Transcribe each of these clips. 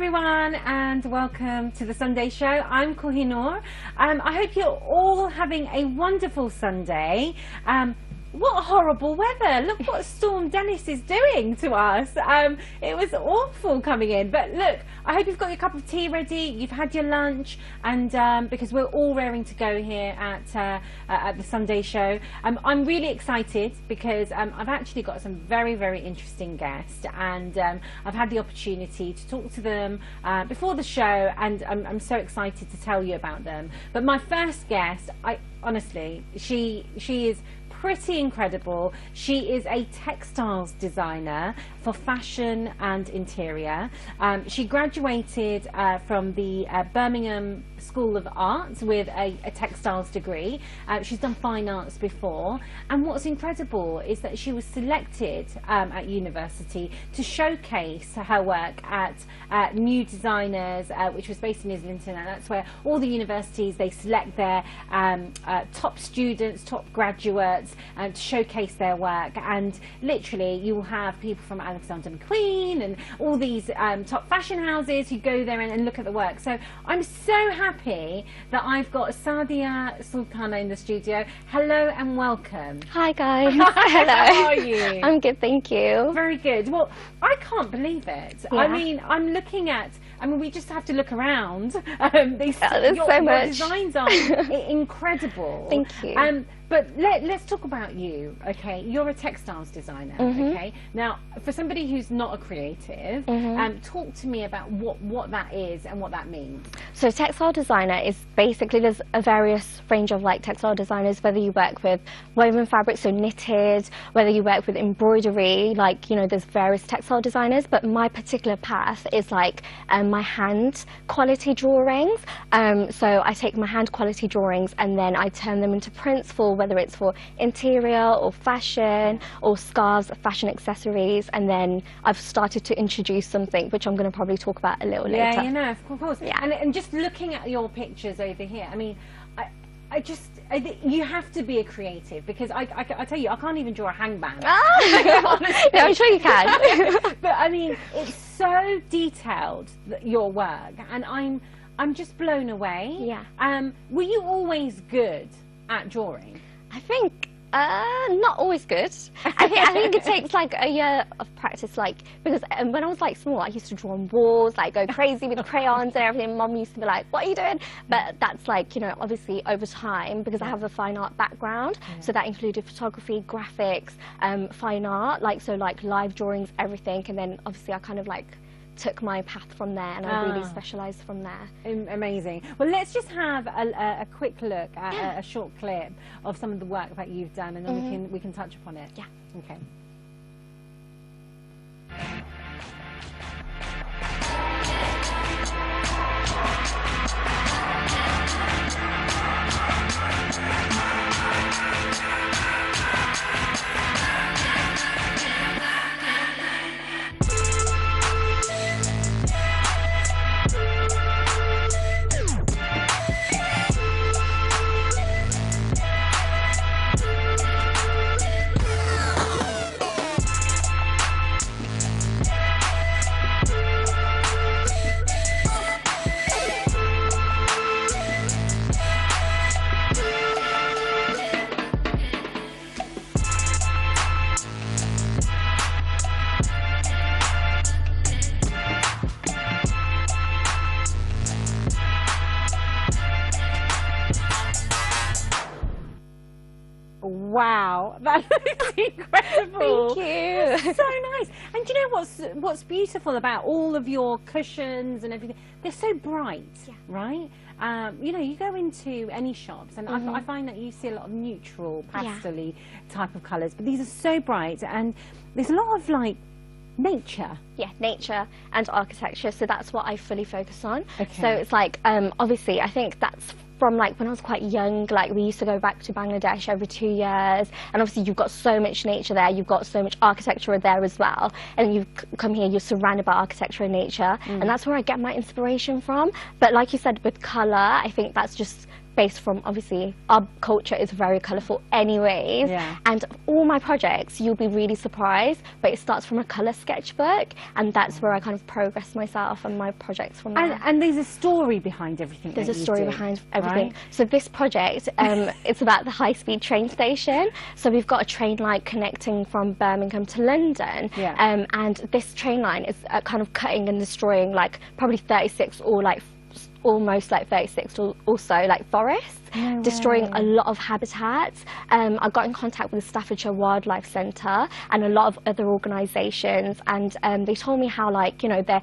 everyone, and welcome to the Sunday show. I'm Kuhinoor. I hope you're all having a wonderful Sunday. What horrible weather. Look what Storm Dennis is doing to us. It was awful coming in, but look, I hope you've got your cup of tea ready, you've had your lunch, and because we're all raring to go here at the Sunday show. I'm really excited because I've actually got some very, very interesting guests, and I've had the opportunity to talk to them before the show, and I'm so excited to tell you about them. But my first guest, honestly, she is pretty incredible. She is a textiles designer for fashion and interior. She graduated from the Birmingham School of Art with a textiles degree. She's done fine arts before, and what's incredible is that she was selected at university to showcase her work at New Designers, which was based in Islington, and that's where all the universities, they select their top students, top graduates, to showcase their work. And literally you will have people from Alexander McQueen and all these top fashion houses who go there and look at the work. So I'm so happy that I've got Sadia Sultana in the studio. Hello and welcome. Hi guys. Hello. How are you? I'm good, thank you. Very good. Well, I can't believe it. Yeah. I mean, I'm looking at, we just have to look around. There's so much. Your designs are incredible. Thank you. But let's talk about you, okay? You're a textiles designer, okay? Now, for somebody who's not a creative, talk to me about what that is and what that means. So textile designer is basically, there's a various range of like textile designers, whether you work with woven fabrics, so knitted, whether you work with embroidery, like, you know, there's various textile designers, but my particular path is like my hand quality drawings. So I take my hand quality drawings and then I turn them into prints for whether it's for interior or fashion or scarves, fashion accessories, and then I've started to introduce something which I'm going to probably talk about a little later. Yeah, you know, of course. Yeah. And just looking at your pictures over here, I mean, I think you have to be a creative, because I tell you, I can't even draw a hangman. No, I'm sure you can. But I mean, it's so detailed, your work, and I'm just blown away. Yeah. Were you always good at drawing? I think not always good. I think it takes like a year of practice, like, because when I was like small, I used to draw on walls, like go crazy with crayons and everything. Mum used to be like, what are you doing? But that's like, you know, obviously over time, because I have a fine art background, so that included photography, graphics, fine art, like, so like live drawings, everything. And then obviously I kind of like took my path from there, and I really specialised from there. Amazing. Well, let's just have a quick look at a short clip of some of the work that you've done, and then we can touch upon it. Yeah. Okay. Wow, that looks incredible. Thank you. So nice. And do you know what's beautiful about all of your cushions and everything? They're so bright, right? You know, you go into any shops, and I find that you see a lot of neutral, pastel-y type of colours, but these are so bright, and there's a lot of like nature. Yeah, nature and architecture, so that's what I fully focus on. Okay. So it's like, obviously I think that's from like when I was quite young, like we used to go back to Bangladesh every 2 years, and obviously you've got so much nature there, you've got so much architecture there as well, and you come here, you're surrounded by architecture and nature, and that's where I get my inspiration from. But like you said, with colour, I think that's just based from, obviously, our culture is very colourful anyways. Yeah. And all my projects, you'll be really surprised, but it starts from a colour sketchbook, and that's where I kind of progress myself and my projects from there. And there's a story behind everything. There's a that you story do, behind everything. right? So this project, it's about the high-speed train station. So we've got a train line connecting from Birmingham to London. Yeah. And this train line is kind of cutting and destroying like probably 36 or like almost like 36 or so like forests. No destroying way. a lot of habitats. I got in contact with the Staffordshire Wildlife Centre and a lot of other organisations, and they told me how, like, you know, they're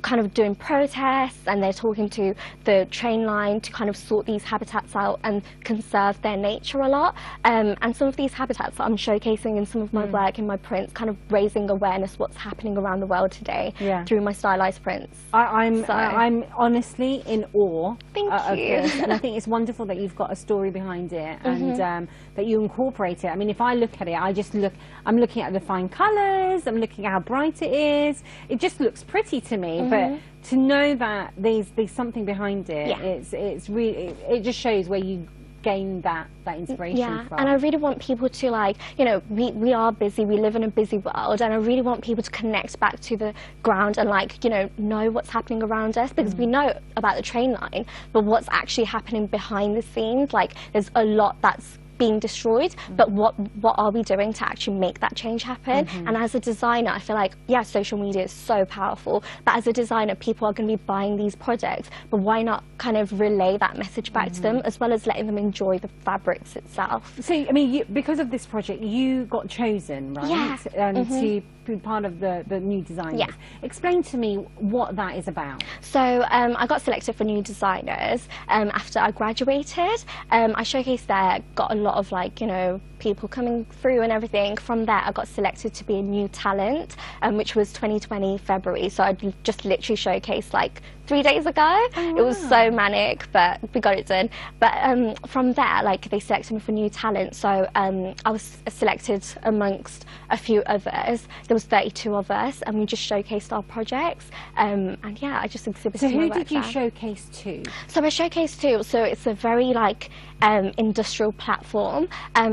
kind of doing protests and they're talking to the train line to kind of sort these habitats out and conserve their nature a lot. And some of these habitats that I'm showcasing in some of my work, in my prints, kind of raising awareness what's happening around the world today through my stylized prints. I'm honestly in awe of you. this, and I think it's wonderful that you've got a story behind it, and that you incorporate it. I mean, if I look at it, I'm looking at the fine colours, I'm looking at how bright it is. It just looks pretty to me, but to know that there's something behind it, it's really, it just shows where you gain that inspiration from. And I really want people to, like, you know, we are busy, we live in a busy world, and I really want people to connect back to the ground and, like, you know what's happening around us, because we know about the train line, but what's actually happening behind the scenes, like, there's a lot that's being destroyed, but what are we doing to actually make that change happen? And as a designer, I feel like, yeah, social media is so powerful, but as a designer, people are going to be buying these projects, but why not kind of relay that message back to them, as well as letting them enjoy the fabrics itself? So, I mean, because of this project, you got chosen, right? Yeah. To be part of the new designers. Yeah. Explain to me what that is about. So I got selected for new designers after I graduated. I showcased there, got a lot of, like, you know, people coming through and everything. From there, I got selected to be a new talent, which was 2020 February. So I just literally showcased like 3 days ago. Oh, wow. It was so manic, but we got it done. But from there, like, they selected me for new talent. So I was selected amongst a few others. There was 32 of us, and we just showcased our projects. And yeah, I just exhibited So my who work did you there. showcase to? So I showcased too. So it's a very, like, industrial platform.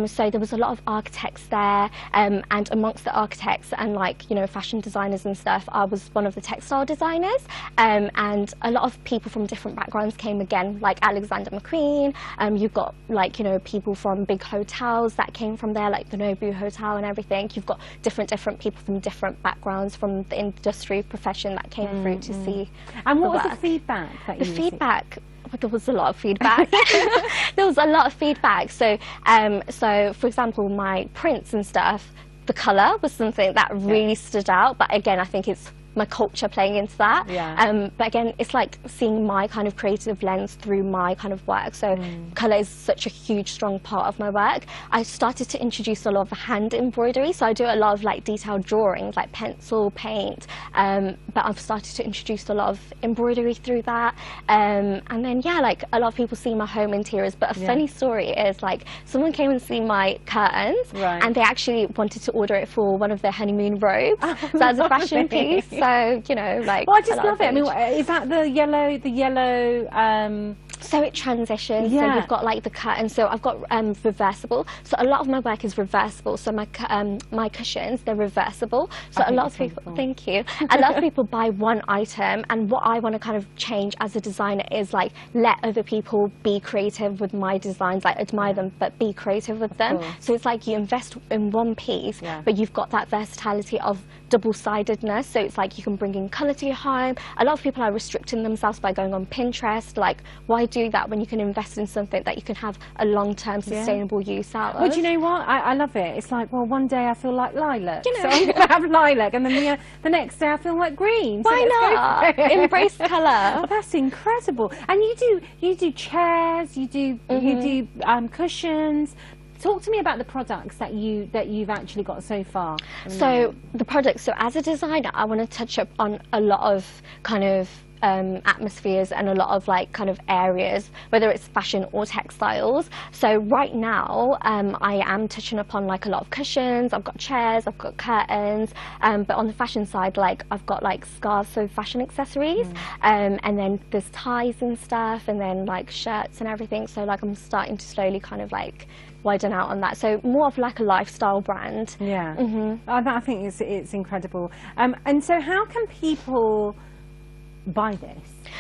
So there was a lot of architects there, and amongst the architects and, like, you know, fashion designers and stuff, I was one of the textile designers. And a lot of people from different backgrounds came again, like Alexander McQueen. You've got, like, you know, people from big hotels that came from there, like the Nobu Hotel and everything. You've got different people from different backgrounds from the industry profession that came through to see. And what was work. the feedback that you The received? feedback, there was a lot of feedback. There was a lot of feedback. So, so for example, my prints and stuff, the colour was something that really stood out. But again, I think it's my culture playing into that. Yeah. But again, it's like seeing my kind of creative lens through my kind of work. So colour is such a huge, strong part of my work. I started to introduce a lot of hand embroidery. So I do a lot of, like, detailed drawings, like pencil, paint. But I've started to introduce a lot of embroidery through that. And then, yeah, like, a lot of people see my home interiors. But a funny story is, like, someone came and see my curtains, and they actually wanted to order it for one of their honeymoon robes. So as a fashion piece. So, you know, like... Well, I just love it. I mean, is that the yellow... So it transitions. So you've got, like, the curtain. So I've got reversible. So a lot of my work is reversible. So my cushions, they're reversible. So a lot of people... Thank you. A lot of people buy one item, and what I want to kind of change as a designer is, like, let other people be creative with my designs, like, admire them, but be creative with them. So it's like you invest in one piece, but you've got that versatility of double-sidedness. So it's like you can bring in colour to your home. A lot of people are restricting themselves by going on Pinterest. Like, why do that when you can invest in something that you can have a long-term sustainable use out of? Well, do you know what? I love it. It's like, well, one day I feel like lilac, You know. so I'm going to have lilac, and then the next day I feel like green. So Why let's go not? for it. Embrace colour. Oh, that's incredible. And you do chairs, you do cushions. Talk to me about the products that you've actually got so far. So the products. So as a designer, I want to touch up on a lot of kind of atmospheres and a lot of like kind of areas, whether it's fashion or textiles. So right now I am touching upon like a lot of cushions, I've got chairs, I've got curtains, but on the fashion side, like I've got like scarves, so fashion accessories, and then there's ties and stuff, and then like shirts and everything. So like I'm starting to slowly kind of like widen out on that, so more of like a lifestyle brand. Yeah. I think it's incredible. And so how can people buy this?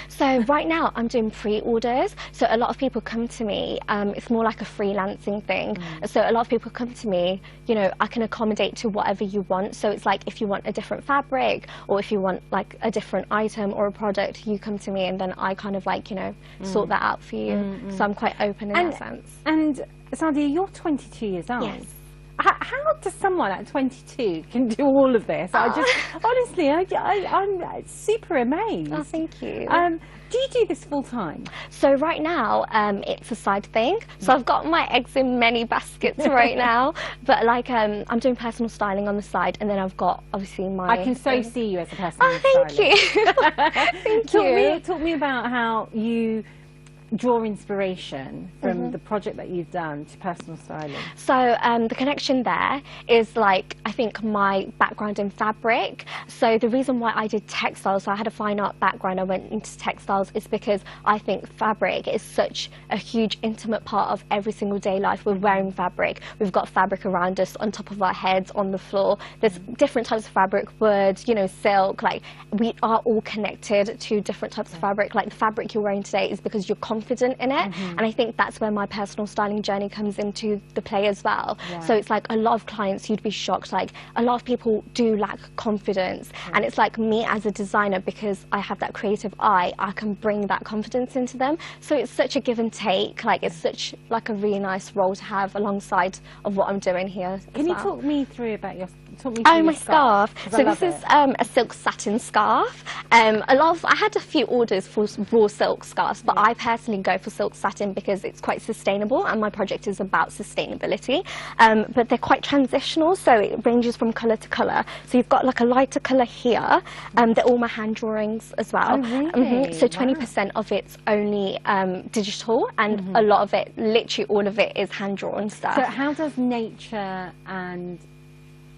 So right now I'm doing pre-orders, so a lot of people come to me, it's more like a freelancing thing. So a lot of people come to me, you know, I can accommodate to whatever you want. So it's like if you want a different fabric, or if you want like a different item or a product, you come to me and then I kind of like, you know, sort that out for you. So I'm quite open in that sense. And Sadia, you're 22 years old. Yes. How does someone at 22 can do all of this? I just, honestly, I'm super amazed. Oh, thank you. Do you do this full time? So right now, it's a side thing. So I've got my eggs in many baskets right now, but like I'm doing personal styling on the side, and then I've got obviously my. I can so see you as a personal stylist. Thank you. Talk me about how you draw inspiration from the project that you've done to personal styling. So the connection there is like, I think my background in fabric. So the reason why I did textiles, so I had a fine art background, I went into textiles, is because I think fabric is such a huge intimate part of every single day life. We're wearing fabric, we've got fabric around us, on top of our heads, on the floor. There's different types of fabric, wood, you know, silk, like we are all connected to different types of fabric. Like the fabric you're wearing today is because you're confident in it, and I think that's where my personal styling journey comes into the play as well. So it's like a lot of clients, you'd be shocked, like a lot of people do lack confidence, and it's like me as a designer, because I have that creative eye, I can bring that confidence into them. So it's such a give and take, like it's such like a really nice role to have alongside of what I'm doing here. Can you talk me through about your my scarf? So this is a silk satin scarf. I had a few orders for raw silk scarves, but I personally go for silk satin because it's quite sustainable, and my project is about sustainability. But they're quite transitional, so it ranges from colour to colour. So you've got like a lighter colour here. They're all my hand drawings as well. Oh, really? So 20% of it's only digital, and a lot of it, literally all of it, is hand drawn stuff. So how does nature and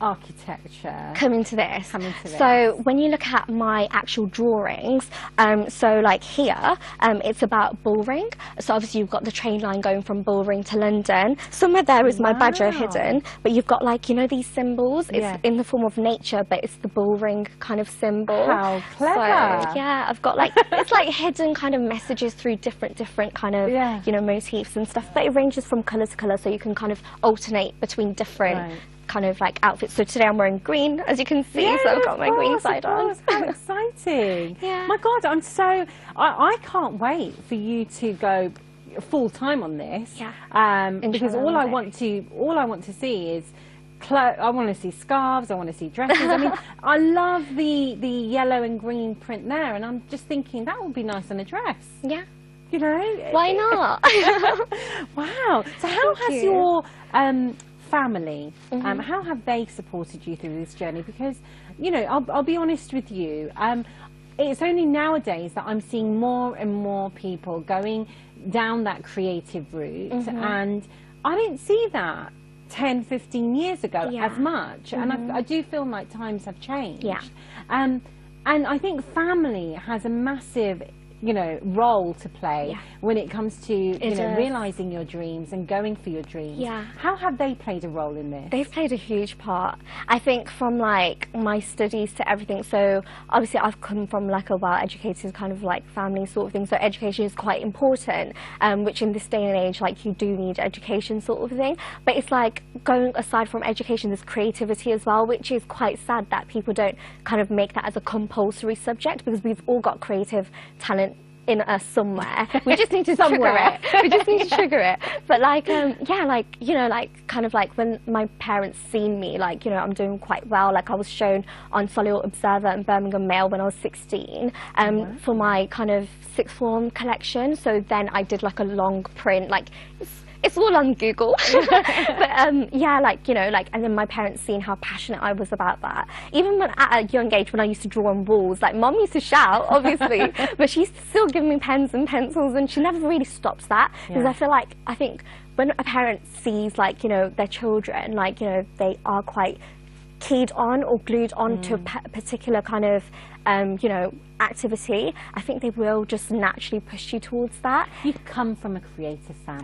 architecture come into this? So when you look at my actual drawings, so like here, it's about Bullring. So obviously you've got the train line going from Bullring to London. Somewhere there is my badger hidden, but you've got like, you know, these symbols. It's in the form of nature, but it's the Bullring kind of symbol. How clever! So, yeah, I've got like it's like hidden kind of messages through different kind of you know, motifs and stuff. But it ranges from colour to colour, so you can kind of alternate between different kind of like outfits. So today I'm wearing green, as you can see, so I've got my green side on. How exciting! My God, I can't wait for you to go full time on this. Because all I want to see is I want to see scarves, I want to see dresses. I mean, I love the yellow and green print there, and I'm just thinking that would be nice on a dress. Yeah. You know? Why not? Wow. So how has your family, how have they supported you through this journey? Because, you know, I'll be honest with you, it's only nowadays that I'm seeing more and more people going down that creative route, and I didn't see that 10, 15 years ago as much, and I do feel like times have changed. And I think family has a massive, you know, role to play when it comes to realizing your dreams and going for your dreams. How have they played a role in this? They've played a huge part, I think, from like my studies to everything. So obviously I've come from like a well-educated kind of like family sort of thing, so education is quite important, which in this day and age, like, you do need education sort of thing. But it's like, going aside from education, there's creativity as well, which is quite sad that people don't kind of make that as a compulsory subject, because we've all got creative talent in us somewhere. We just need to trigger it. We just need to trigger it. But like, yeah, like, you know, like kind of like when my parents seen me, like, you know, I'm doing quite well. Like I was shown on Solihull Observer and Birmingham Mail when I was 16 for my kind of sixth form collection. So then I did like a long print, like it's all on Google. But yeah, like, you know, like, and then my parents seeing how passionate I was about that. Even when, at a young age, when I used to draw on walls, like, Mum used to shout, obviously, but she used to still give me pens and pencils, and she never really stops that. Because I think when a parent sees, like, you know, their children, like, you know, they are quite keyed on or glued on to a particular kind of, you know, activity, I think they will just naturally push you towards that. You come from a creative family.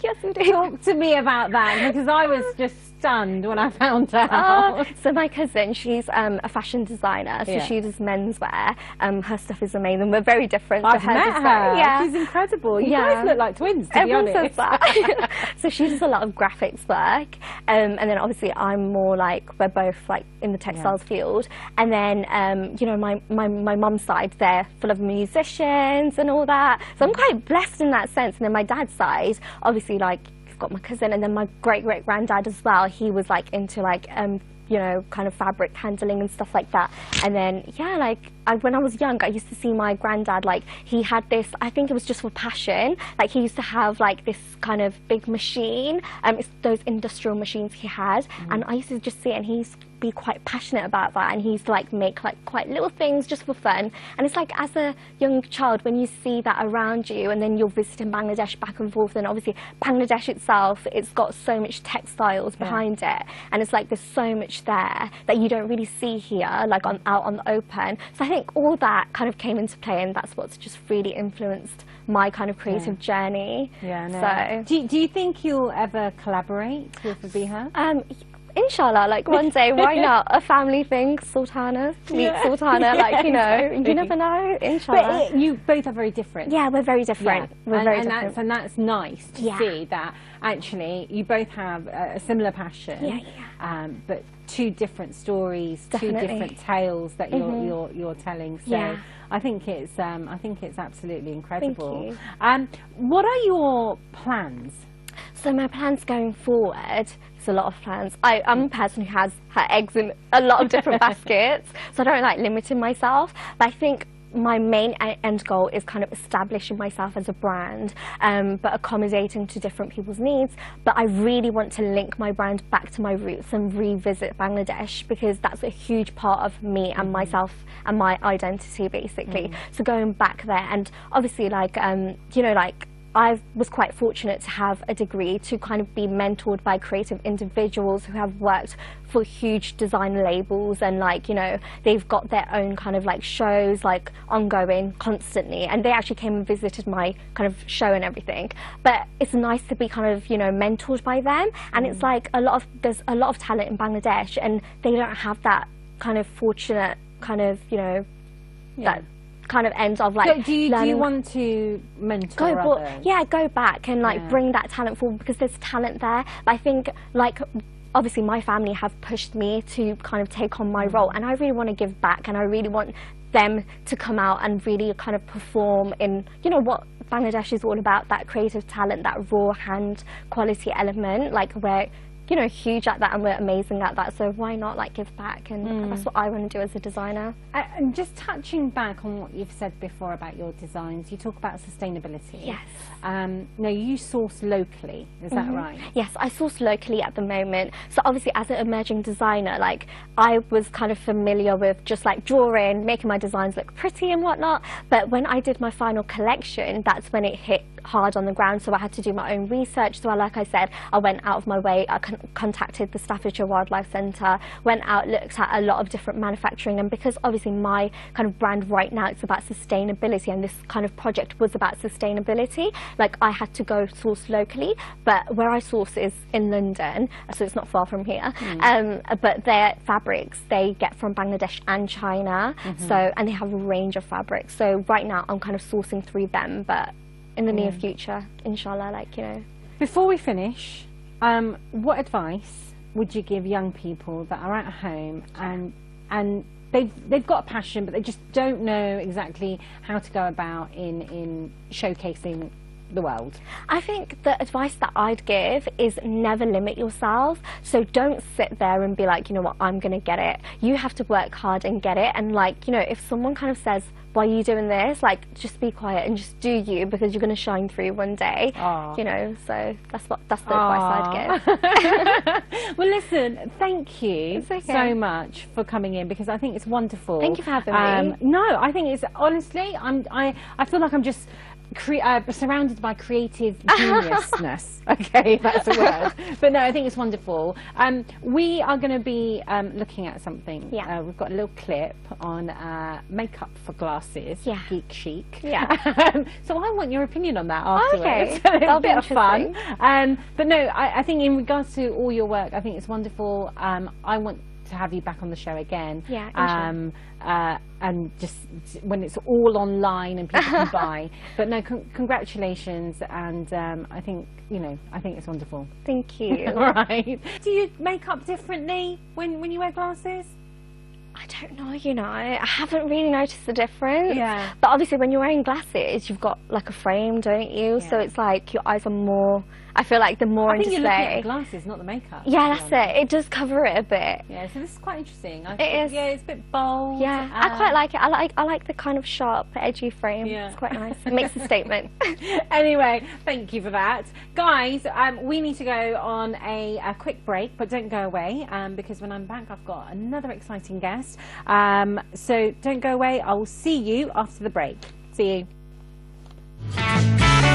Yes, we do. Talk to me about that, because I was just stunned when I found out. So my cousin, she's a fashion designer, so she does menswear. Her stuff is amazing. We're very different. I've met her. Yeah. She's incredible. You guys look like twins, to be honest. Everyone says that. So she does a lot of graphics work, and then obviously I'm more like, we're both like in the textiles field. And then you know, my mum's side, they're full of musicians and all that. So I'm quite blessed in that sense. And then my dad's side, obviously, like, you've got my cousin, and then my great-great-granddad as well. He was like into like you know, kind of fabric handling and stuff like that. And then, yeah, like, when I was young, I used to see my granddad, like, he had this, I think it was just for passion, like, he used to have, like, this kind of big machine, it's those industrial machines he had, and I used to just see it, and he used to be quite passionate about that, and he used to, like, make, like, quite little things just for fun. And it's like, as a young child, when you see that around you, and then you're visiting Bangladesh back and forth, and obviously Bangladesh itself, it's got so much textiles behind it, and it's like there's so much there that you don't really see here, like out on the open. So I think all that kind of came into play, and that's what's just really influenced my kind of creative journey. Yeah, no. So Do you think you'll ever collaborate with Abiha? Inshallah, like one day, why not? A family thing, Sultana, meet Sultana, like, you know, you never know, inshallah. But you both are very different. Yeah, we're very different. We're very different. And that's nice to see that actually you both have a similar passion, but two different stories, two different tales that you're telling. So I think it's absolutely incredible. Thank you. What are your plans? So my plans going forward, it's a lot of plans. I'm a person who has her eggs in a lot of different baskets, so I don't like limiting myself. But I think my main end goal is kind of establishing myself as a brand, but accommodating to different people's needs. But I really want to link my brand back to my roots and revisit Bangladesh, because that's a huge part of me and myself and my identity, basically. So going back there, and obviously, like, you know, like, I was quite fortunate to have a degree to kind of be mentored by creative individuals who have worked for huge design labels, and, like, you know, they've got their own kind of like shows, like, ongoing constantly, and they actually came and visited my kind of show and everything. But it's nice to be kind of, you know, mentored by them, and it's like there's a lot of talent in Bangladesh, and they don't have that kind of fortunate kind of, you know, that kind of end of, like, so do you want to mentor others? Yeah, go back and, like, bring that talent forward, because there's talent there. But I think, like, obviously my family have pushed me to kind of take on my role, and I really want to give back, and I really want them to come out and really kind of perform in, you know, what Bangladesh is all about, that creative talent, that raw hand quality element. Like, we're, you know, huge at that, and we're amazing at that, so why not, like, give back? And that's what I want to do as a designer. And just touching back on what you've said before about your designs, you talk about sustainability. Yes. Now, you source locally, is that right? Yes, I source locally at the moment. So obviously, as an emerging designer, like, I was kind of familiar with just, like, drawing, making my designs look pretty and whatnot, but when I did my final collection, that's when it hit hard on the ground, so I had to do my own research. So like I said, I went out of my way, I contacted the Staffordshire Wildlife Centre, went out, looked at a lot of different manufacturing, and because obviously my kind of brand right now, it's about sustainability, and this kind of project was about sustainability, like, I had to go source locally. But where I source is in London, so it's not far from here, but their fabrics they get from Bangladesh and China, so, and they have a range of fabrics. So right now I'm kind of sourcing through them, but in the near future, inshallah, like, you know. Before we finish, what advice would you give young people that are at home and they've got a passion, but they just don't know exactly how to go about in showcasing the world? I think the advice that I'd give is never limit yourself. So don't sit there and be like, you know what, I'm going to get it. You have to work hard and get it. And like, you know, if someone kind of says, why are you doing this? Like, just be quiet and just do you, because you're going to shine through one day. Aww. You know, so that's the advice I'd give. Well, listen, thank you okay. so much for coming in, because I think it's wonderful. Thank you for having me. No, I think it's, honestly, I feel like I'm just surrounded by creative geniusness. Okay, that's a word. But no, I think it's wonderful. We are going to be looking at something. Yeah. We've got a little clip on makeup for glasses. Yeah. Geek chic. Yeah. So I want your opinion on that afterwards. Okay. That'll be bit of fun. interesting. But no, I think in regards to all your work, I think it's wonderful. I want to have you back on the show again. Yeah. And just when it's all online and people can buy. But no, congratulations, and I think, you know, I think it's wonderful. Thank you. All right. Do you make up differently when you wear glasses? I don't know, you know, I haven't really noticed the difference. Yeah. But obviously when you're wearing glasses, you've got like a frame, don't you? Yeah. So it's like your eyes are more, I feel like the more I think you're looking at the display. glasses, not the makeup. Yeah, that's it. It does cover it a bit. Yeah, so this is quite interesting. I It think, is. Yeah, it's a bit bold. Yeah, I quite like it. I like the kind of sharp, edgy frame. Yeah. It's quite nice. It makes a statement. Anyway, thank you for that. Guys, we need to go on a quick break, but don't go away, because when I'm back, I've got another exciting guest. So don't go away. I will see you after the break. See you.